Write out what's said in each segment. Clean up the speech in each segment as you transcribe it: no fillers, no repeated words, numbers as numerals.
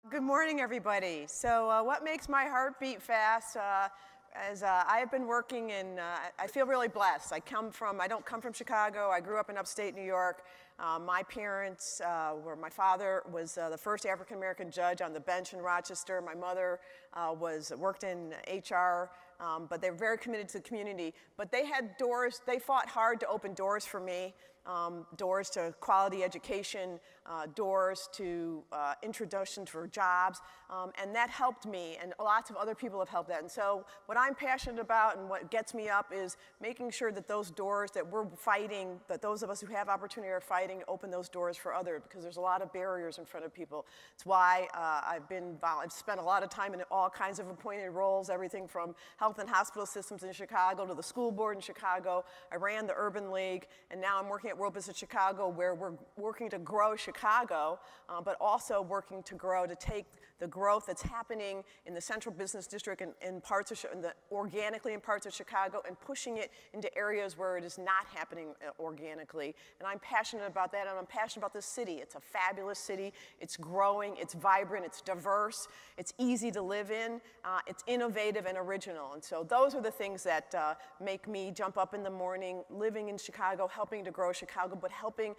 Good morning, everybody. So what makes my heart beat fast is I have been working in, I feel really blessed. I don't come from Chicago. I grew up in upstate New York. My parents my father was the first African-American judge on the bench in Rochester. My mother worked in HR, but they were very committed to the community. But they had doors, they fought hard to open doors for me. Doors to quality education, doors to introduction for jobs, and that helped me, and lots of other people have helped that. And so what I'm passionate about and what gets me up is making sure that those doors that we're fighting, that those of us who have opportunity are fighting, open those doors for others, because there's a lot of barriers in front of people. It's why I've spent a lot of time in all kinds of appointed roles, everything from health and hospital systems in Chicago to the school board in Chicago. I ran the Urban League, and now I'm working at World Business Chicago, where we're working to grow Chicago, but also working to take the growth that's happening in the central business district and organically in parts of Chicago, and pushing it into areas where it is not happening organically. And I'm passionate about that, and I'm passionate about this city. It's a fabulous city. It's growing, it's vibrant, it's diverse, it's easy to live in, it's innovative and original. And so those are the things that make me jump up in the morning, living in Chicago, helping to grow Chicago, but helping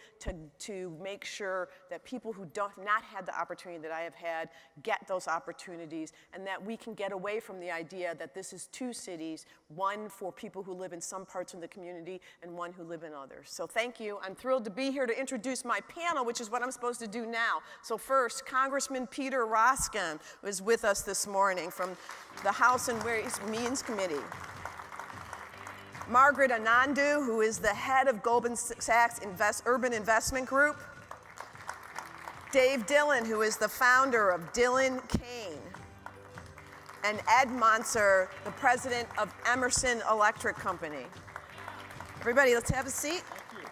to make sure that people who don't not had the opportunity that I have had get those opportunities, and that we can get away from the idea that this is two cities, one for people who live in some parts of the community and one who live in others. So thank you. I'm thrilled to be here to introduce my panel, which is what I'm supposed to do now. So first, Congressman Peter Roskam was with us this morning from the House and Ways and Means Committee. Margaret Anandu, who is the head of Goldman Sachs Urban Investment Group. Dave Dillon, who is the founder of Dillon Kane. And Ed Monser, the president of Emerson Electric Company. Everybody, let's have a seat. Thank you.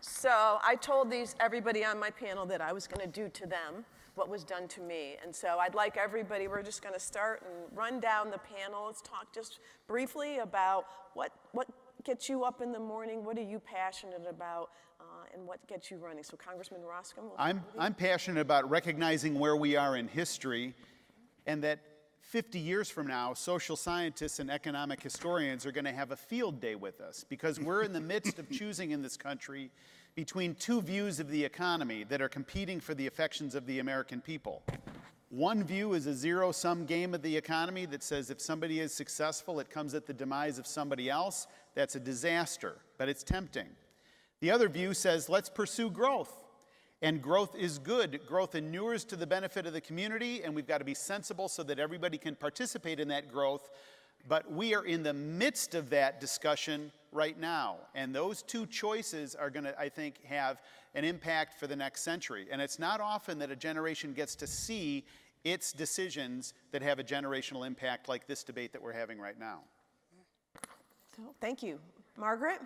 So I told everybody on my panel that I was going to do to them what was done to me. And so I'd like everybody, we're just going to start and run down the panel. Let's talk just briefly about what gets you up in the morning, what are you passionate about, and what gets you running. So Congressman Roskam. I'm passionate about recognizing where we are in history, and that 50 years from now, social scientists and economic historians are going to have a field day with us, because we're in the midst of choosing in this country between two views of the economy that are competing for the affections of the American people. One view is a zero-sum game of the economy that says if somebody is successful, it comes at the demise of somebody else. That's a disaster, but it's tempting. The other view says let's pursue growth, and growth is good. Growth inures to the benefit of the community, and we've got to be sensible so that everybody can participate in that growth. But we are in the midst of that discussion right now, and those two choices are going to, I think, have an impact for the next century. And it's not often that a generation gets to see its decisions that have a generational impact like this debate that we're having right now. So, thank you. Margaret?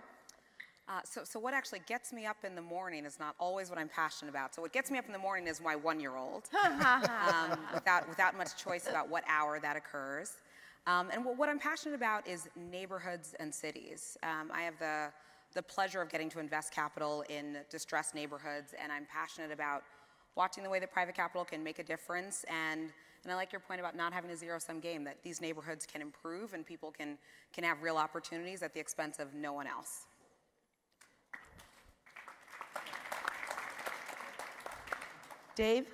So what actually gets me up in the morning is not always what I'm passionate about. So what gets me up in the morning is my one-year-old, without much choice about what hour that occurs. And what I'm passionate about is neighborhoods and cities. I have the pleasure of getting to invest capital in distressed neighborhoods, and I'm passionate about watching the way that private capital can make a difference. And I like your point about not having a zero-sum game, that these neighborhoods can improve and people can have real opportunities at the expense of no one else. Dave?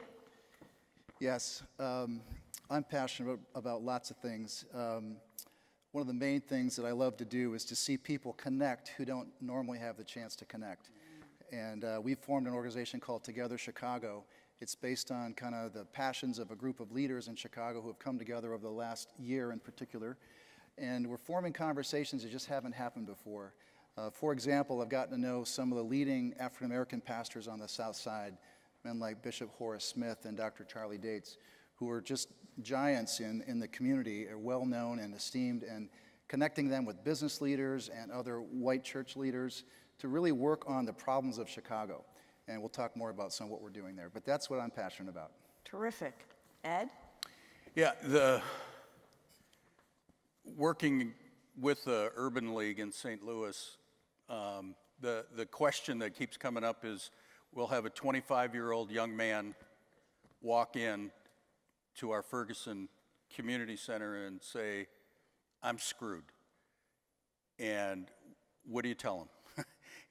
Yes, I'm passionate about lots of things. One of the main things that I love to do is to see people connect who don't normally have the chance to connect. And we've formed an organization called Together Chicago. It's based on kind of the passions of a group of leaders in Chicago who have come together over the last year in particular. And we're forming conversations that just haven't happened before. For example, I've gotten to know some of the leading African-American pastors on the South Side, men like Bishop Horace Smith and Dr. Charlie Dates, who are just giants in the community, are well known and esteemed, and connecting them with business leaders and other white church leaders to really work on the problems of Chicago. And we'll talk more about some of what we're doing there. But that's what I'm passionate about. Terrific. Ed? Yeah, working with the Urban League in St. Louis, the question that keeps coming up is, we'll have a 25-year-old young man walk in to our Ferguson Community Center and say, I'm screwed. And what do you tell them?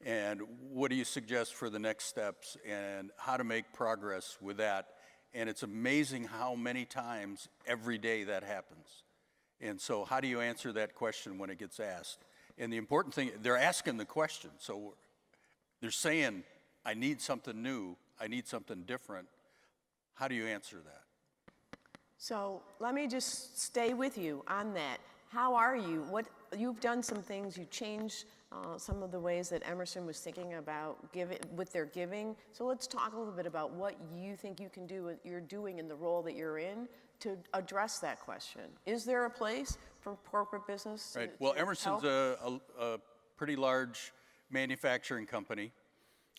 And what do you suggest for the next steps and how to make progress with that? And it's amazing how many times every day that happens. And so how do you answer that question when it gets asked? And the important thing, they're asking the question. So they're saying, I need something new. I need something different. How do you answer that? So let me just stay with you on that. How are you? You've done some things. You changed some of the ways that Emerson was thinking about with their giving. So let's talk a little bit about what you think you can do, what you're doing in the role that you're in to address that question. Is there a place for corporate business? Right. Well, Emerson's help? a pretty large manufacturing company,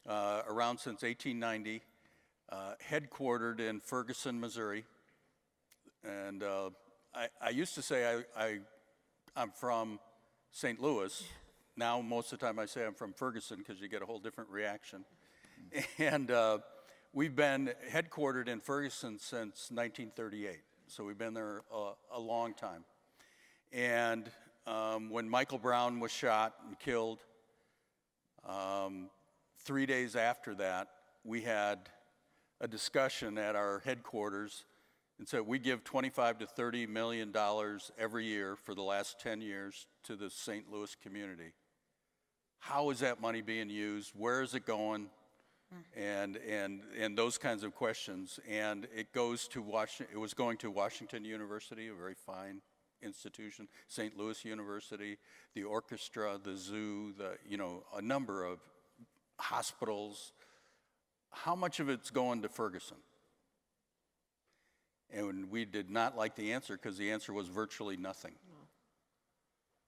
around since 1890, headquartered in Ferguson, Missouri. And I used to say I'm from St. Louis. Now, most of the time I say I'm from Ferguson because you get a whole different reaction. And we've been headquartered in Ferguson since 1938. So we've been there a long time. And when Michael Brown was shot and killed, 3 days after that, we had a discussion at our headquarters and said we give $25 to $30 million every year for the last 10 years to the St. Louis community. How is that money being used? Where is it going? And those kinds of questions. And it goes to It was going to Washington University, a very fine institution, St. Louis University, the orchestra, the zoo, a number of hospitals. How much of it's going to Ferguson? And we did not like the answer because the answer was virtually nothing.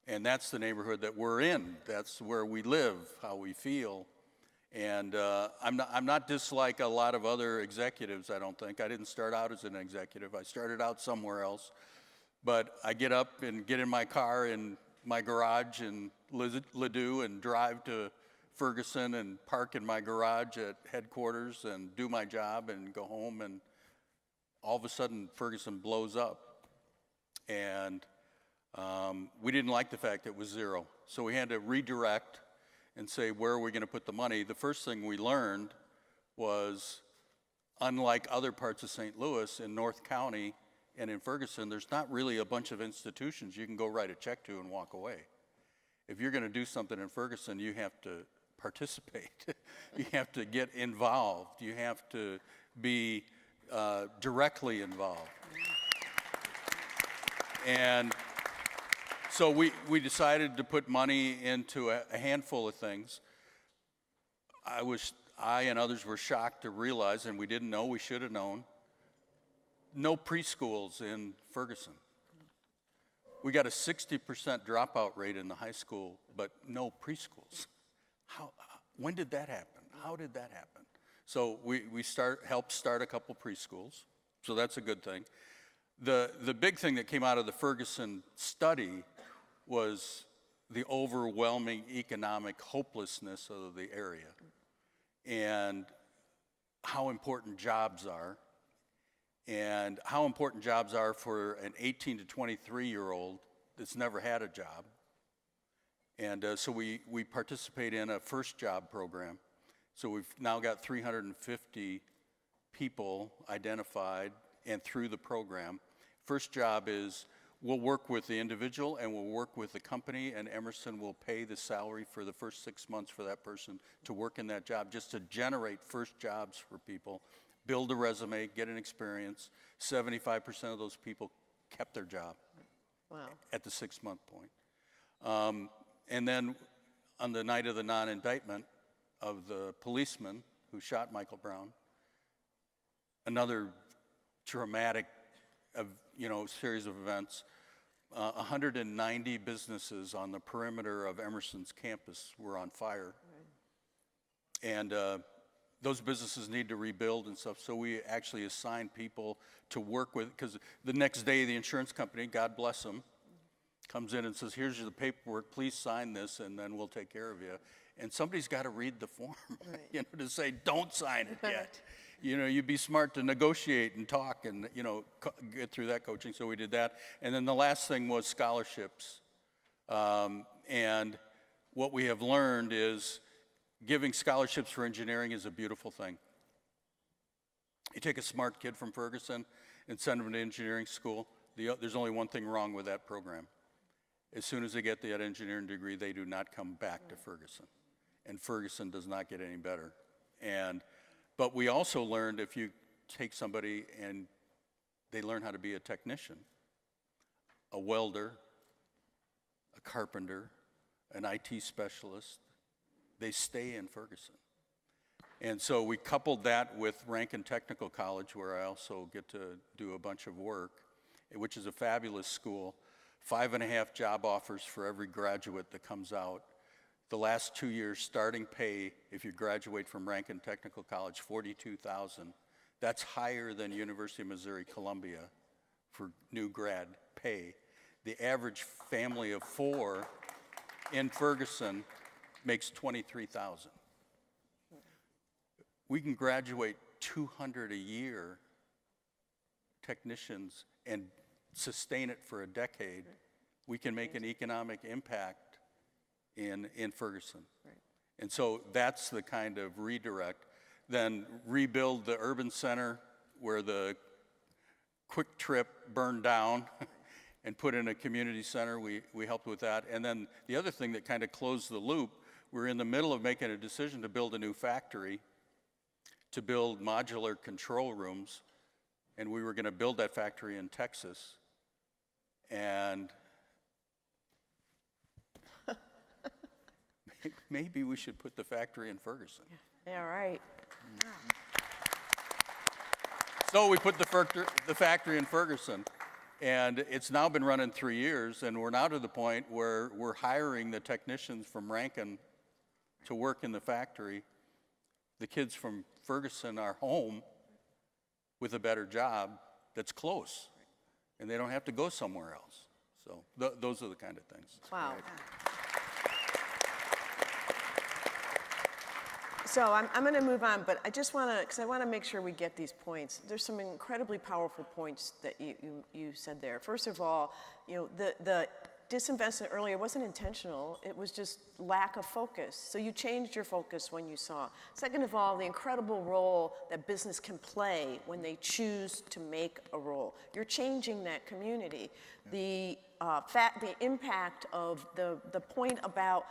And that's the neighborhood that we're in. That's where we live, how we feel. And I'm not dislike a lot of other executives, I don't think. I didn't start out as an executive. I started out somewhere else. But I get up and get in my car in my garage in Ladue and drive to Ferguson and park in my garage at headquarters and do my job and go home, and all of a sudden Ferguson blows up. And we didn't like the fact that it was zero. So we had to redirect and say, where are we going to put the money? The first thing we learned was, unlike other parts of St. Louis, in North County and in Ferguson, there's not really a bunch of institutions you can go write a check to and walk away. If you're going to do something in Ferguson, you have to participate. You have to get involved. You have to be directly involved. And so we decided to put money into a handful of things. I and others were shocked to realize, and we didn't know, we should have known, no preschools in Ferguson. We got a 60% dropout rate in the high school, but no preschools. When did that happen? How did that happen? So we helped start a couple preschools, so that's a good thing. The big thing that came out of the Ferguson study was the overwhelming economic hopelessness of the area and how important jobs are, and how important jobs are for an 18 to 23-year-old that's never had a job. And so we participate in a first job program. So we've now got 350 people identified and through the program. First job is we'll work with the individual and we'll work with the company, and Emerson will pay the salary for the first 6 months for that person to work in that job, just to generate first jobs for people, build a resume, get an experience. 75% of those people kept their job. Wow. At the 6-month point. And then on the night of the non-indictment of the policeman who shot Michael Brown, another traumatic series of events, 190 businesses on the perimeter of Emerson's campus were on fire. Right. And those businesses need to rebuild and stuff, so we actually assigned people to work with, because the next day the insurance company, God bless them, comes in and says, here's the paperwork, please sign this, and then we'll take care of you. And somebody's got to read the form, right. To say, don't sign it yet. you'd be smart to negotiate and talk and, get through that coaching. So we did that. And then the last thing was scholarships. And what we have learned is giving scholarships for engineering is a beautiful thing. You take a smart kid from Ferguson and send them to engineering school, there's only one thing wrong with that program. As soon as they get that engineering degree, they do not come back to Ferguson. And Ferguson does not get any better. But we also learned if you take somebody and they learn how to be a technician, a welder, a carpenter, an IT specialist, they stay in Ferguson. And so we coupled that with Rankin Technical College, where I also get to do a bunch of work, which is a fabulous school. 5.5 job offers for every graduate that comes out. The last 2 years starting pay, if you graduate from Rankin Technical College, $42,000. That's higher than University of Missouri Columbia for new grad pay. The average family of 4 in Ferguson makes $23,000. We can graduate 200 a year technicians and sustain it for a decade. We can make an economic impact in Ferguson. Right. And so that's the kind of redirect. Then rebuild the urban center where the Quick Trip burned down and put in a community center. We helped with that. And then the other thing that kind of closed the loop, we're in the middle of making a decision to build a new factory, to build modular control rooms, and we were going to build that factory in Texas. And maybe we should put the factory in Ferguson. Yeah, right. So we put the factory in Ferguson, and it's now been running 3 years, and we're now to the point where we're hiring the technicians from Rankin to work in the factory. The kids from Ferguson are home with a better job that's close, and they don't have to go somewhere else. So those are the kind of things. Wow. So I'm going to move on, but I just want to, because I want to make sure we get these points. There's some incredibly powerful points that you said there. First of all, the disinvestment earlier wasn't intentional. It was just lack of focus. So you changed your focus when you saw. Second of all, the incredible role that business can play when they choose to make a role. You're changing that community. The impact of the point about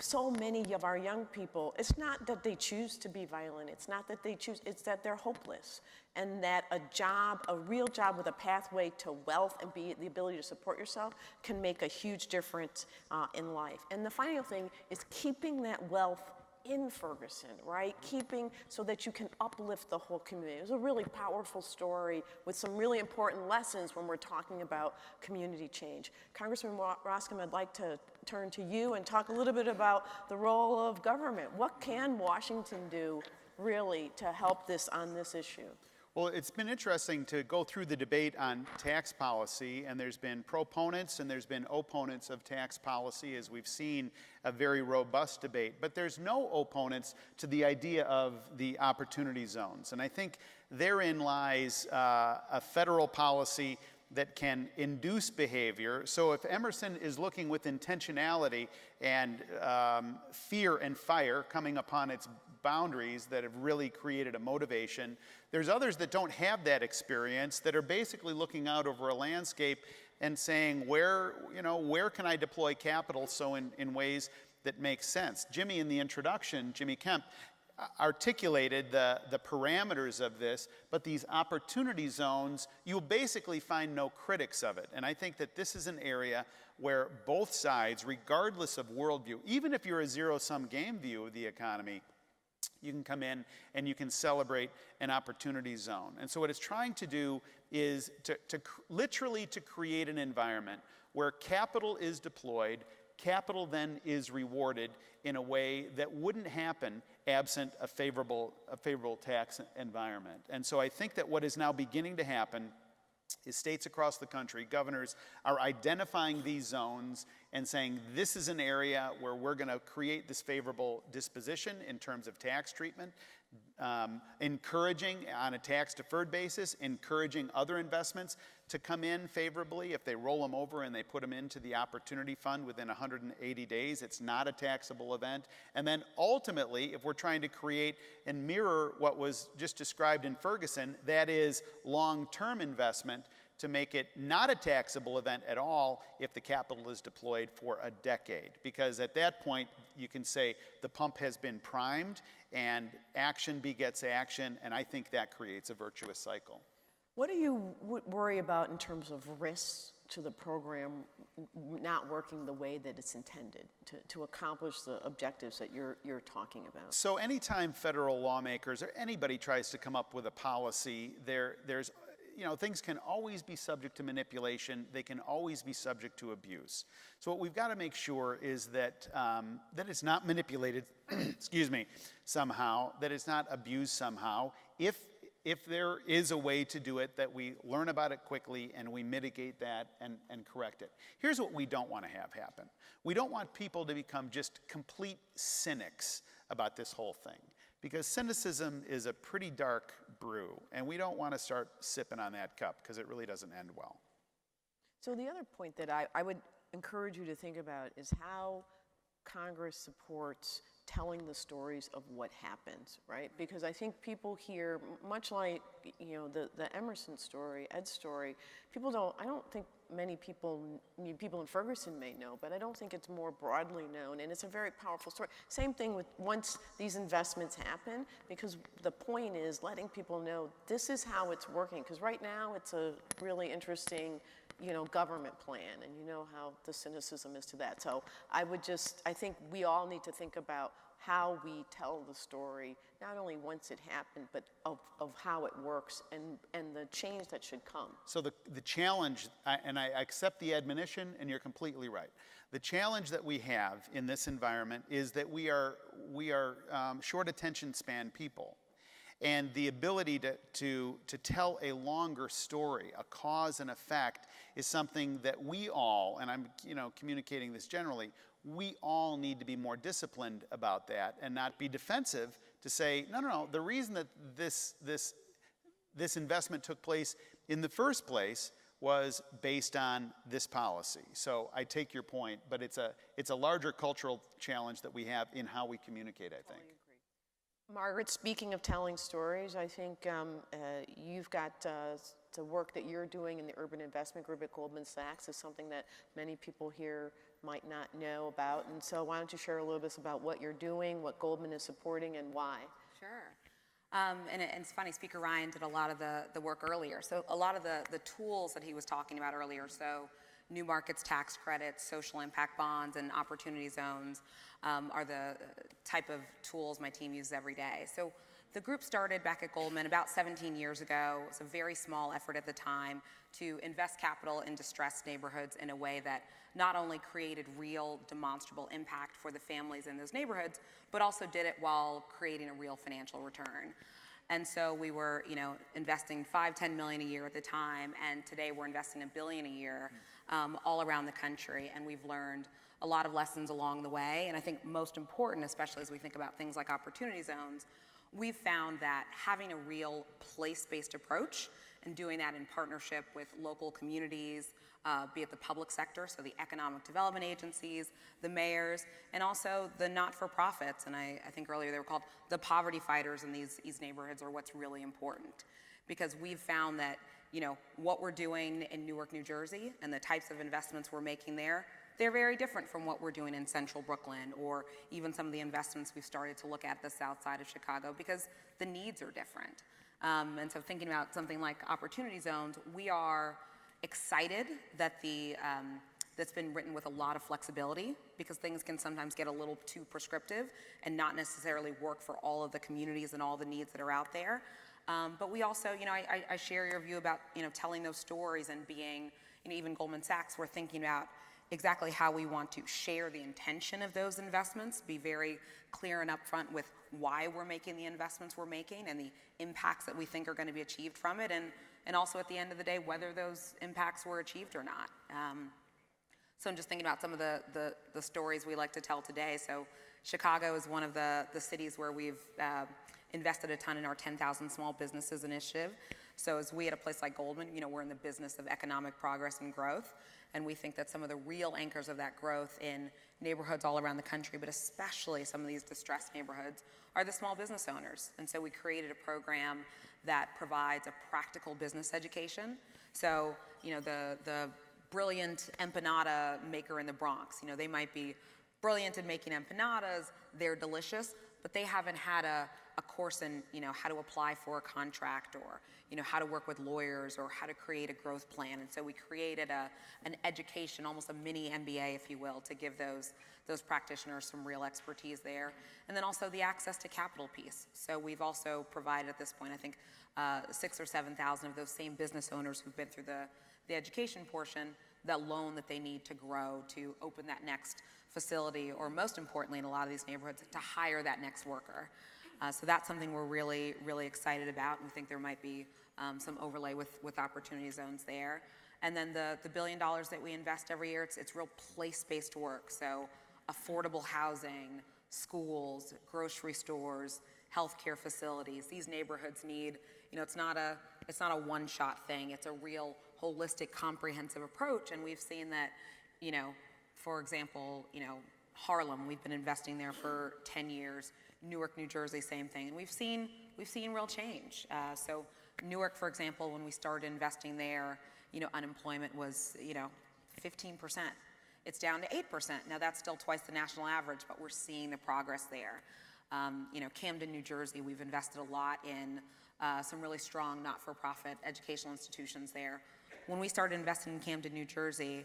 so many of our young people, it's not that they choose to be violent, it's not that they choose, it's that they're hopeless. And that a real job with a pathway to wealth and the ability to support yourself can make a huge difference in life. And the final thing is keeping that wealth in Ferguson, right? Keeping so that you can uplift the whole community. It was a really powerful story with some really important lessons when we're talking about community change. Congressman Roscom, I'd like to turn to you and talk a little bit about the role of government. What can Washington do really to help on this issue? Well, it's been interesting to go through the debate on tax policy, and there's been proponents and there's been opponents of tax policy, as we've seen a very robust debate. But there's no opponents to the idea of the opportunity zones. And I think therein lies a federal policy that can induce behavior. So if Emerson is looking with intentionality and fear and fire coming upon its boundaries that have really created a motivation, there's others that don't have that experience that are basically looking out over a landscape and saying, where can I deploy capital so in ways that make sense? Jimmy, in the introduction, Jimmy Kemp, articulated the parameters of this, but these opportunity zones, you'll basically find no critics of it. And I think that this is an area where both sides, regardless of worldview, even if you're a zero-sum game view of the economy, you can come in and you can celebrate an opportunity zone. And so what it's trying to do is literally to create an environment where capital is deployed, capital then is rewarded in a way that wouldn't happen absent a favorable tax environment. And so I think that what is now beginning to happen is states across the country, governors, are identifying these zones and saying this is an area where we're going to create this favorable disposition in terms of tax treatment. encouraging on a tax-deferred basis, encouraging other investments to come in favorably. If they roll them over and they put them into the Opportunity Fund within 180 days, it's not a taxable event. And then ultimately, if we're trying to create and mirror what was just described in Ferguson, that is long-term investment, to make it not a taxable event at all if the capital is deployed for a decade. Because at that point, you can say the pump has been primed and action begets action, and I think that creates a virtuous cycle. What do you worry about in terms of risks to the program not working the way that it's intended to accomplish the objectives that you're talking about? So anytime federal lawmakers or anybody tries to come up with a policy, there's things can always be subject to manipulation. They can always be subject to abuse. So what we've got to make sure is that that it's not manipulated, excuse me, somehow, that it's not abused somehow. If there is a way to do it, that we learn about it quickly and we mitigate that and correct it. Here's what we don't want to have happen. We don't want people to become just complete cynics about this whole thing, because cynicism is a pretty dark brew, and we don't want to start sipping on that cup because it really doesn't end well. So the other point that I would encourage you to think about is how Congress supports telling the stories of what happens, right? Because I think people here, much like the Emerson story, Ed's story, I don't think many people in Ferguson may know, but I don't think it's more broadly known, and it's a very powerful story. Same thing with once these investments happen, because the point is letting people know this is how it's working, because right now it's a really interesting government plan, and you know how the cynicism is to that. So I think we all need to think about how we tell the story, not only once it happened, but of how it works and the change that should come. So the challenge, and I accept the admonition, and you're completely right. The challenge that we have in this environment is that we are short attention span people. And the ability to tell a longer story, a cause and effect, is something that we all, and I'm communicating this generally, we all need to be more disciplined about that and not be defensive to say, no, the reason that this investment took place in the first place was based on this policy. So I take your point, but it's a larger cultural challenge that we have in how we communicate, I think. Margaret, speaking of telling stories, I think you've got the work that you're doing in the Urban Investment Group at Goldman Sachs is something that many people here might not know about. And so why don't you share a little bit about what you're doing, what Goldman is supporting, and why? Sure. And it's funny, Speaker Ryan did a lot of the work earlier. So a lot of the tools that he was talking about earlier, so new markets tax credits, social impact bonds, and opportunity zones are the type of tools my team uses every day. So the group started back at Goldman about 17 years ago. It was a very small effort at the time to invest capital in distressed neighborhoods in a way that not only created real demonstrable impact for the families in those neighborhoods, but also did it while creating a real financial return. And so we were, investing $5-10 million a year at the time, and today we're investing $1 billion a year all around the country, and we've learned a lot of lessons along the way. And I think most important, especially as we think about things like opportunity zones, we've found that having a real place-based approach and doing that in partnership with local communities, be it the public sector, so the economic development agencies, the mayors, and also the not-for-profits, and I think earlier they were called the poverty fighters in these neighborhoods, are what's really important. Because we've found that, what we're doing in Newark, New Jersey, and the types of investments we're making there, they're very different from what we're doing in central Brooklyn, or even some of the investments we've started to look at the south side of Chicago, because the needs are different. And so thinking about something like opportunity zones, we are excited that that's been written with a lot of flexibility, because things can sometimes get a little too prescriptive and not necessarily work for all of the communities and all the needs that are out there. But we also, I share your view about, telling those stories and being, even Goldman Sachs, we're thinking about exactly how we want to share the intention of those investments, be very clear and upfront with why we're making the investments we're making and the impacts that we think are going to be achieved from it, and also at the end of the day, whether those impacts were achieved or not. So I'm just thinking about some of the stories we like to tell today. So Chicago is one of the cities where we've invested a ton in our 10,000 Small Businesses initiative. So as we at a place like Goldman, we're in the business of economic progress and growth, and we think that some of the real anchors of that growth in neighborhoods all around the country, but especially some of these distressed neighborhoods, are the small business owners. And so we created a program that provides a practical business education. So, the brilliant empanada maker in the Bronx, they might be brilliant in making empanadas, they're delicious, but they haven't had a course in, how to apply for a contract, or, how to work with lawyers, or how to create a growth plan. And so we created an education, almost a mini MBA, if you will, to give those practitioners some real expertise there. And then also the access to capital piece. So we've also provided at this point, I think, 6,000 or 7,000 of those same business owners who've been through the education portion, that loan that they need to grow, to open that next facility, or most importantly in a lot of these neighborhoods, to hire that next worker. So that's something we're really, really excited about, and we think there might be some overlay with opportunity zones there. And then the $1 billion that we invest every year, it's real place-based work. So affordable housing, schools, grocery stores, healthcare facilities. These neighborhoods need, it's not a one-shot thing. It's a real holistic, comprehensive approach. And we've seen that, for example, Harlem, we've been investing there for 10 years. Newark, New Jersey, same thing. And we've seen real change. So Newark, for example, when we started investing there, unemployment was, 15%. It's down to 8%. Now that's still twice the national average, but we're seeing the progress there. Camden, New Jersey, we've invested a lot in some really strong not-for-profit educational institutions there. When we started investing in Camden, New Jersey,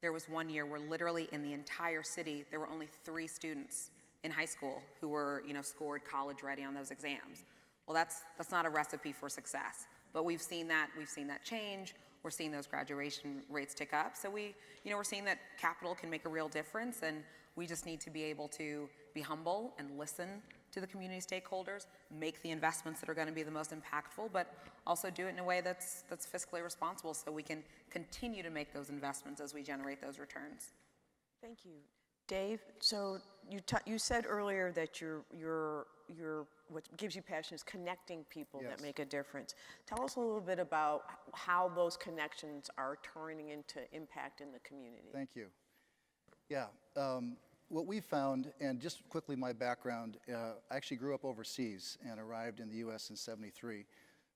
there was one year where literally in the entire city, there were only 3 students in high school who were, scored college ready on those exams. Well, that's not a recipe for success. But we've seen that change. We're seeing those graduation rates tick up. So we're seeing that capital can make a real difference, and we just need to be able to be humble and listen to the community stakeholders, make the investments that are going to be the most impactful, but also do it in a way that's fiscally responsible, so we can continue to make those investments as we generate those returns. Thank you. Dave, so you said earlier that your what gives you passion is connecting people that make a difference. Tell us a little bit about how those connections are turning into impact in the community. Thank you. Yeah, what we found, and just quickly my background, I actually grew up overseas and arrived in the U.S. in '73.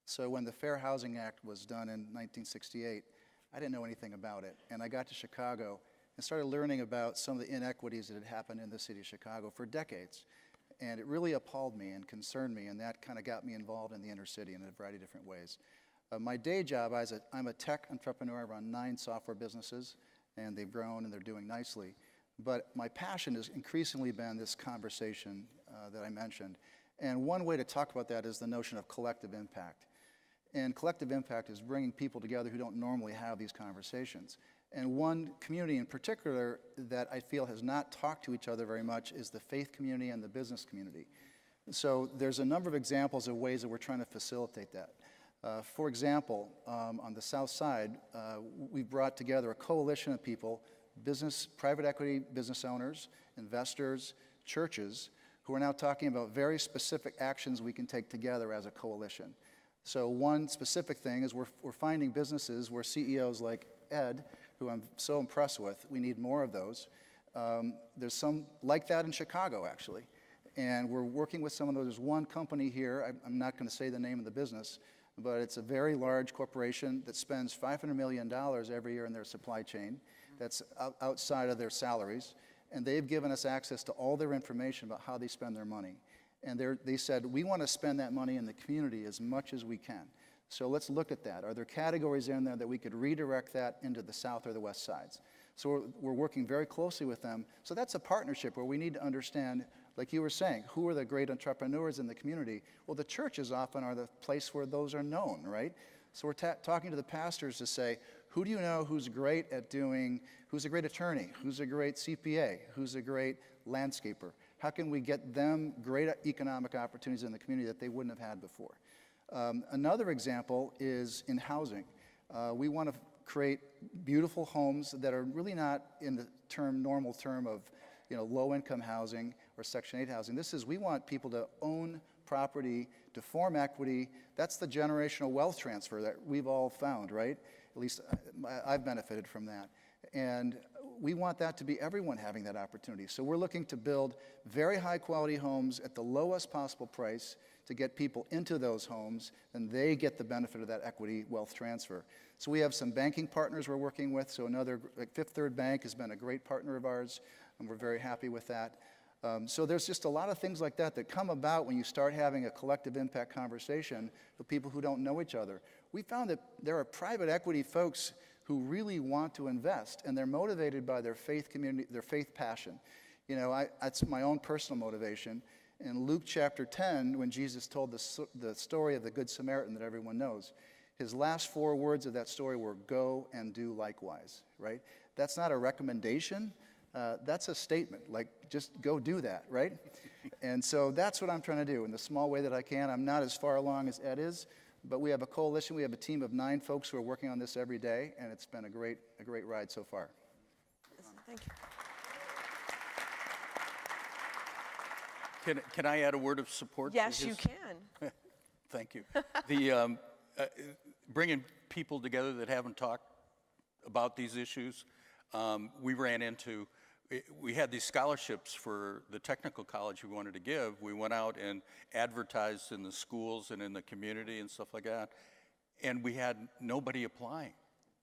So when the Fair Housing Act was done in 1968, I didn't know anything about it. And I got to Chicago and started learning about some of the inequities that had happened in the city of Chicago for decades. And it really appalled me and concerned me, and that kind of got me involved in the inner city in a variety of different ways. My day job, I'm a tech entrepreneur. I run 9 software businesses, and they've grown and they're doing nicely. But my passion has increasingly been this conversation that I mentioned. And one way to talk about that is the notion of collective impact. And collective impact is bringing people together who don't normally have these conversations. And one community in particular that I feel has not talked to each other very much is the faith community and the business community. So there's a number of examples of ways that we're trying to facilitate that. For example, on the south side, we've brought together a coalition of people, private equity business owners, investors, churches, who are now talking about very specific actions we can take together as a coalition. So one specific thing is we're finding businesses where CEOs like Ed, who I'm so impressed with, we need more of those. There's some like that in Chicago, actually. And we're working with some of those. There's one company here, I'm not going to say the name of the business, but it's a very large corporation that spends $500 million every year in their supply chain. That's outside of their salaries. And they've given us access to all their information about how they spend their money. And they said, we want to spend that money in the community as much as we can. So let's look at that. Are there categories in there that we could redirect that into the south or the west sides? So we're working very closely with them. So that's a partnership where we need to understand, like you were saying, who are the great entrepreneurs in the community? Well, the churches often are the place where those are known, right? So we're talking to the pastors to say, who do you know who's great at who's a great attorney, who's a great CPA, who's a great landscaper? How can we get them great economic opportunities in the community that they wouldn't have had before? Another example is in housing. We want to create beautiful homes that are really not in the normal term of low-income housing or Section 8 housing. We want people to own property to form equity. That's the generational wealth transfer that we've all found, right? At least I've benefited from that. And we want that to be everyone having that opportunity. So we're looking to build very high quality homes at the lowest possible price to get people into those homes, and they get the benefit of that equity wealth transfer. So we have some banking partners we're working with. So another, like Fifth Third Bank has been a great partner of ours, and we're very happy with that. So there's just a lot of things like that that come about when you start having a collective impact conversation with people who don't know each other. We found that there are private equity folks who really want to invest, and they're motivated by their faith community, their faith passion. You know, that's my own personal motivation. In Luke chapter 10, when Jesus told the story of the Good Samaritan that everyone knows, his last 4 words of that story were, "Go and do likewise," right? That's not a recommendation. That's a statement, like, just go do that, right? And so that's what I'm trying to do in the small way that I can. I'm not as far along as Ed is, but we have a coalition. We have a team of 9 folks who are working on this every day, and it's been a great ride so far. Thank you. Can I add a word of support? to Yes, his- you can. Thank you. The bringing people together that haven't talked about these issues. We ran into, we had these scholarships for the technical college we wanted to give. We went out and advertised in the schools and in the community and stuff like that, and we had nobody applying.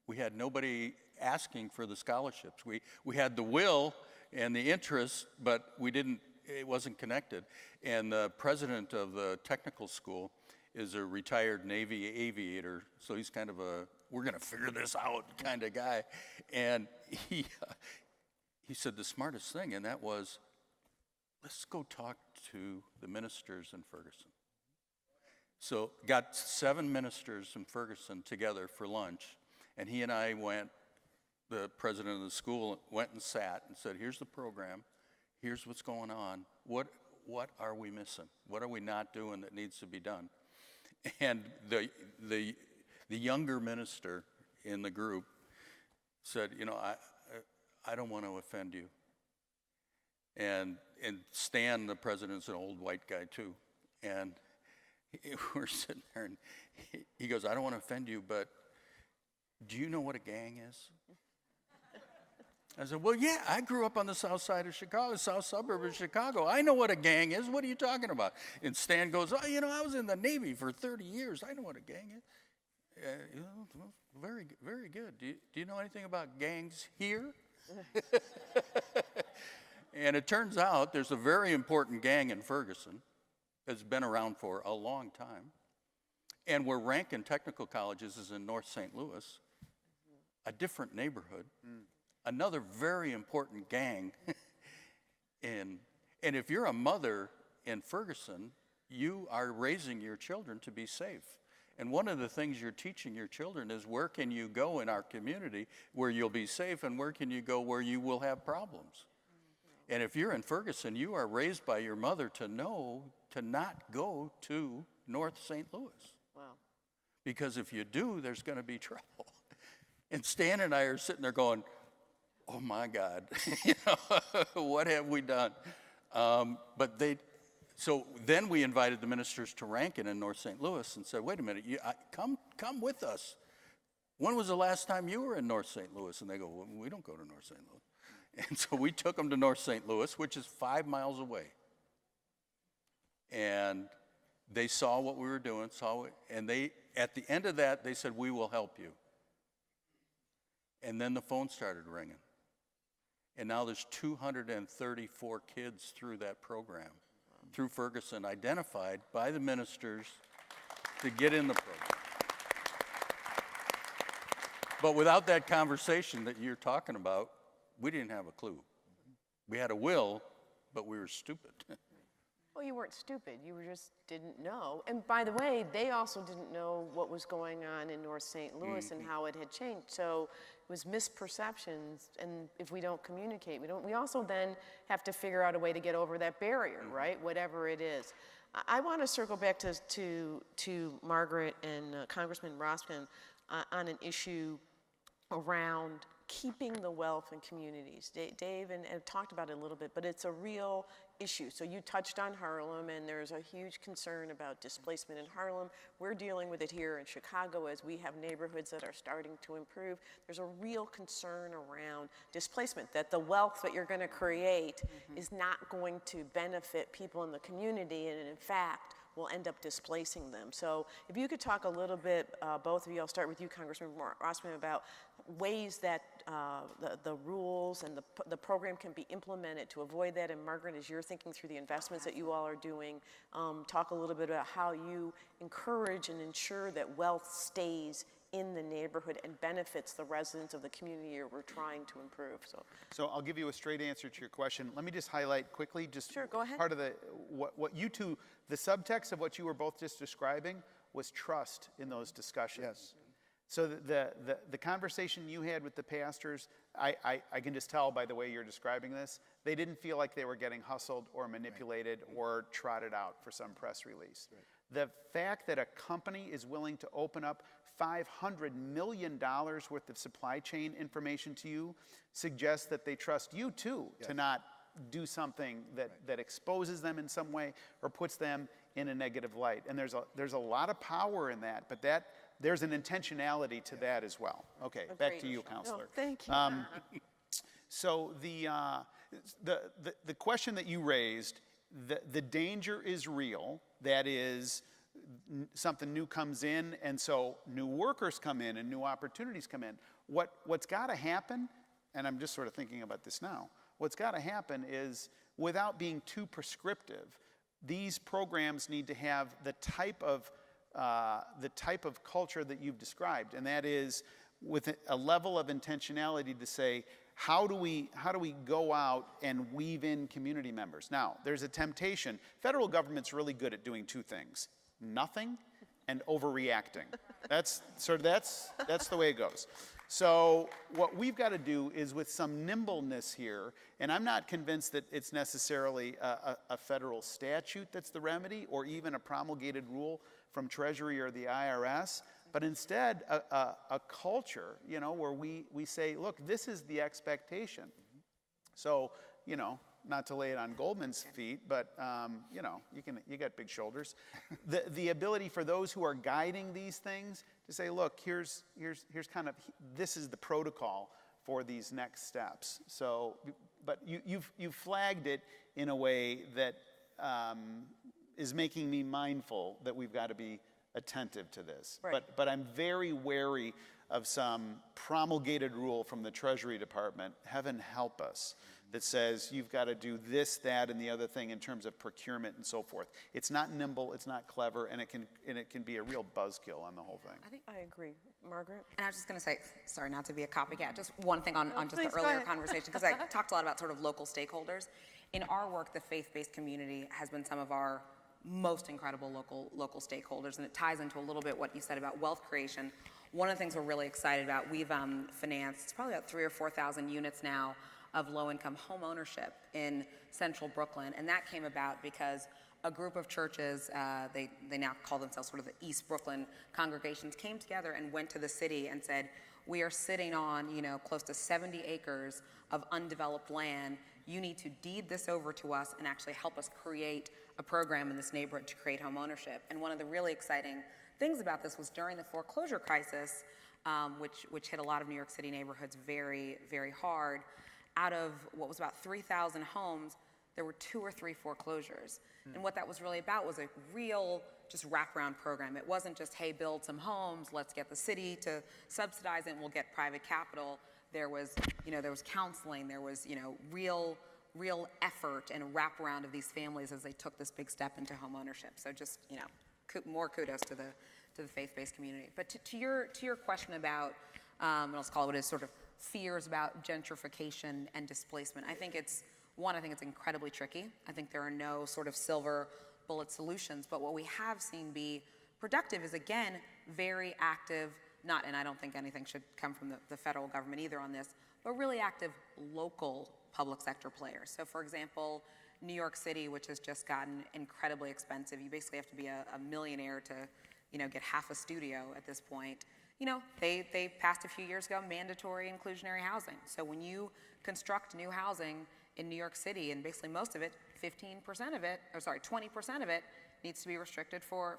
We had nobody asking for the scholarships. We had the will and the interest, but it wasn't connected. And the president of the technical school is a retired Navy aviator, so he's kind of a, we're gonna figure this out kind of guy. And he said the smartest thing, and that was, let's go talk to the ministers in Ferguson. So got 7 ministers in Ferguson together for lunch, and he and I went, the president of the school went and sat and said, here's the program, here's what's going on, what are we missing? What are we not doing that needs to be done? And the younger minister in the group said, you know, I don't want to offend you. And Stan, the president's an old white guy too. And we're sitting there and he goes, I don't want to offend you, but do you know what a gang is? I said, well, yeah, I grew up on the south side of Chicago, south suburb of Chicago. I know what a gang is. What are you talking about? And Stan goes, oh, you know, I was in the Navy for 30 years. I know what a gang is. You know, well, very, very good. Do you know anything about gangs here? And it turns out there's a very important gang in Ferguson that's been around for a long time. And where Rankin Technical Colleges is in North St. Louis, a different neighborhood. Another very important gang. And if you're a mother in Ferguson, you are raising your children to be safe. And one of the things you're teaching your children is where can you go in our community where you'll be safe, and where can you go where you will have problems. And if you're in Ferguson, you are raised by your mother to know to not go to North St. Louis. Wow. Because if you do, there's going to be trouble. And Stan and I are sitting there going, oh my God, you know, what have we done? So then we invited the ministers to Rankin in North St. Louis and said, wait a minute, come with us. When was the last time you were in North St. Louis? And they go, well, we don't go to North St. Louis. And so we took them to North St. Louis, which is 5 miles away. And they saw what we were doing, and at the end of that, they said, we will help you. And then the phone started ringing. And now there's 234 kids through that program, through Ferguson, identified by the ministers to get in the program. But without that conversation that you're talking about, we didn't have a clue. We had a will, but we were stupid. Well, you weren't stupid. You just didn't know. And by the way, they also didn't know what was going on in North St. Louis and how it had changed. So it was misperceptions. And if we don't communicate, we also then have to figure out a way to get over that barrier, right? Whatever it is. I want to circle back to Margaret and Congressman Roskin on an issue around keeping the wealth in communities. Dave and talked about it a little bit, but it's a real issue. So you touched on Harlem, and there's a huge concern about displacement in Harlem. We're dealing with it here in Chicago as we have neighborhoods that are starting to improve. There's a real concern around displacement, that the wealth that you're going to create is not going to benefit people in the community, and in fact, will end up displacing them. So if you could talk a little bit, both of you, I'll start with you, Congressman Rossman, about ways that the rules and the program can be implemented to avoid that. And Margaret, as you're thinking through the investments that you all are doing, talk a little bit about how you encourage and ensure that wealth stays in the neighborhood and benefits the residents of the community we're trying to improve. So I'll give you a straight answer to your question. Let me just highlight quickly, just Sure, go ahead. part of what you two, the subtext of what you were both just describing was trust in those discussions. Yes. So the conversation you had with the pastors, I can just tell by the way you're describing this, they didn't feel like they were getting hustled or manipulated or trotted out for some press release. Right. The fact that a company is willing to open up $500 million worth of supply chain information to you suggests that they trust you too, to not do something that exposes them in some way or puts them in a negative light. And there's a lot of power in that, but there's an intentionality to that as well. Okay, back to you, Counselor. Oh, thank you. So the question that you raised, the danger is real. That is, something new comes in, and so new workers come in and new opportunities come in. What's got to happen, and I'm just sort of thinking about this now, what's got to happen is, without being too prescriptive, these programs need to have the type of culture that you've described, and that is with a level of intentionality to say, how do we go out and weave in community members? Now, there's a temptation. Federal government's really good at doing two things: nothing and overreacting. That's the way it goes. So what we've got to do is, with some nimbleness here, and I'm not convinced that it's necessarily a federal statute that's the remedy, or even a promulgated rule from Treasury or the IRS, but instead a culture, where we say, look, this is the expectation. So, not to lay it on Goldman's feet, but you got big shoulders. The ability for those who are guiding these things to say, look, here's kind of, this is the protocol for these next steps. So, but you've flagged it in a way that is making me mindful that we've got to be attentive to this. Right. But I'm very wary of some promulgated rule from the Treasury Department, heaven help us, that says you've got to do this, that, and the other thing in terms of procurement and so forth. It's not nimble, it's not clever, and it can be a real buzzkill on the whole thing. I agree. Margaret? And I was just going to say, sorry, not to be a copycat, just one thing on just the please, go earlier ahead. conversation, because I talked a lot about sort of local stakeholders. In our work, the faith-based community has been some of our most incredible local stakeholders, and it ties into a little bit what you said about wealth creation. One of the things we're really excited about, we've financed, it's probably about 3,000 or 4,000 units now of low-income home ownership in central Brooklyn, and that came about because a group of churches, they now call themselves sort of the East Brooklyn congregations, came together and went to the city and said, we are sitting on, close to 70 acres of undeveloped land. You need to deed this over to us and actually help us create a program in this neighborhood to create home ownership. And one of the really exciting things about this was during the foreclosure crisis, which hit a lot of New York City neighborhoods very, very hard. Out of what was about 3,000 homes, there were 2 or 3 foreclosures. And what that was really about was a real just wraparound program. It wasn't just, hey, build some homes, let's get the city to subsidize it and we'll get private capital. There was, there was counseling, there was, real effort and a wraparound of these families as they took this big step into home ownership. So just, more kudos to the faith-based community. But to your question about, let's call it what it is, sort of fears about gentrification and displacement, I think it's incredibly tricky. I think there are no sort of silver bullet solutions, but what we have seen be productive is, again, very active, and I don't think anything should come from the federal government either on this, but really active local public sector players. So for example, New York City, which has just gotten incredibly expensive, you basically have to be a millionaire to, get half a studio at this point. they passed a few years ago mandatory inclusionary housing. So when you construct new housing in New York City, and basically most of it, 15% of it, 20% of it needs to be restricted for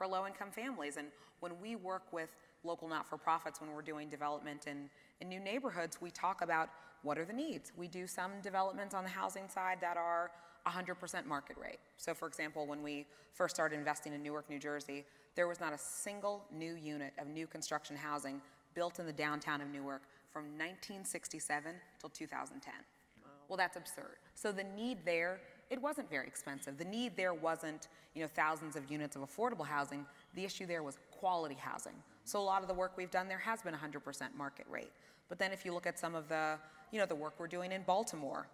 low-income families. And when we work with local not-for-profits, when we're doing development in new neighborhoods, we talk about what are the needs. We do some developments on the housing side that are 100% market rate. So for example, when we first started investing in Newark, New Jersey, there was not a single new unit of new construction housing built in the downtown of Newark from 1967 till 2010. Wow. Well, that's absurd. So the need there, it wasn't very expensive. The need there wasn't, thousands of units of affordable housing. The issue there was quality housing. So a lot of the work we've done there has been 100% market rate. But then if you look at some of the, the work we're doing in Baltimore,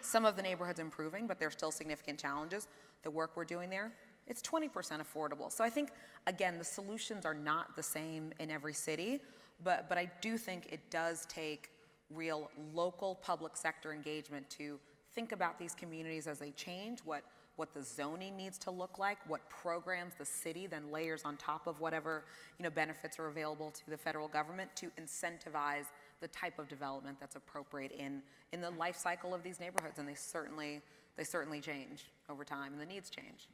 some of the neighborhoods improving, but there's still significant challenges. The work we're doing there, it's 20% affordable. So I think, again, the solutions are not the same in every city, but I do think it does take real local public sector engagement to think about these communities as they change, what the zoning needs to look like, what programs the city then layers on top of whatever benefits are available to the federal government to incentivize the type of development that's appropriate in the life cycle of these neighborhoods. And they certainly change over time, and the needs change.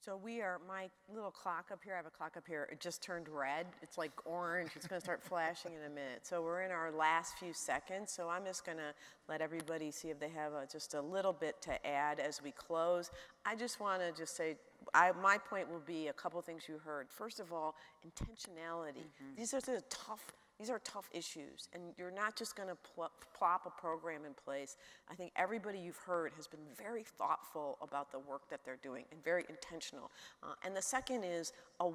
So my little clock up here, I have a clock up here, it just turned red. It's like orange, it's gonna start flashing in a minute. So we're in our last few seconds, so I'm just gonna let everybody see if they have just a little bit to add as we close. I just wanna say, my point will be a couple things you heard. First of all, intentionality. These are tough issues, and you're not just going to plop a program in place. I think everybody you've heard has been very thoughtful about the work that they're doing and very intentional. And the second is a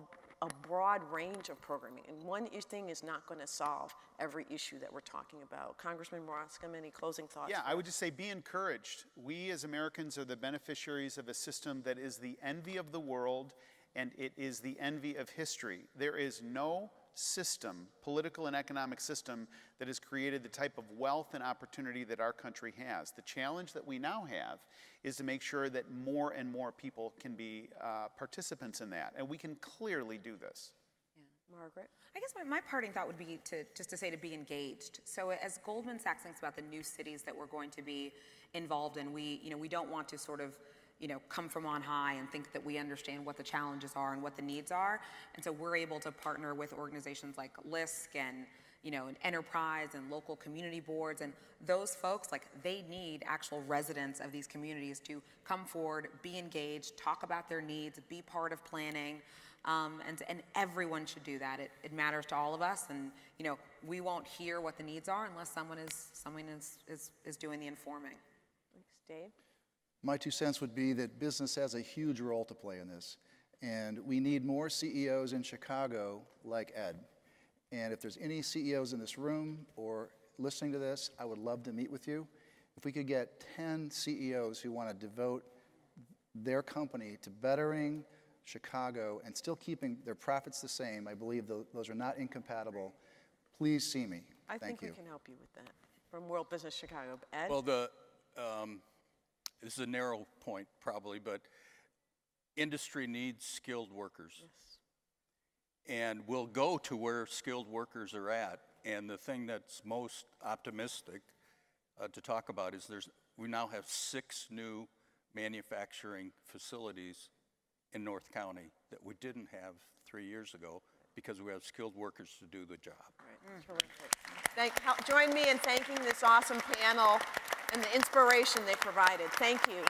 broad range of programming, and one thing is not going to solve every issue that we're talking about. Congressman Roscom, any closing thoughts? Yeah, I would just say be encouraged. We as Americans are the beneficiaries of a system that is the envy of the world, and it is the envy of history. There is no system, political and economic system, that has created the type of wealth and opportunity that our country has. The challenge that we now have is to make sure that more and more people can be participants in that, and we can clearly do this. Yeah. Margaret? I guess my parting thought would be to be engaged. So as Goldman Sachs thinks about the new cities that we're going to be involved in, we don't want to sort of come from on high and think that we understand what the challenges are and what the needs are. And so we're able to partner with organizations like LISC and, an enterprise and local community boards. And those folks, they need actual residents of these communities to come forward, be engaged, talk about their needs, be part of planning. And everyone should do that. It matters to all of us. And, we won't hear what the needs are unless someone is doing the informing. Thanks, Dave. My 2 cents would be that business has a huge role to play in this. And we need more CEOs in Chicago like Ed. And if there's any CEOs in this room or listening to this, I would love to meet with you. If we could get 10 CEOs who want to devote their company to bettering Chicago and still keeping their profits the same, I believe those are not incompatible. Please see me. I think we can help you with that from World Business Chicago. Ed? Well, this is a narrow point probably, but industry needs skilled workers. Yes. And we'll go to where skilled workers are at. And the thing that's most optimistic to talk about is we now have 6 new manufacturing facilities in North County that we didn't have 3 years ago because we have skilled workers to do the job. Right. Terrific. Join me in thanking this awesome panel and the inspiration they provided. Thank you.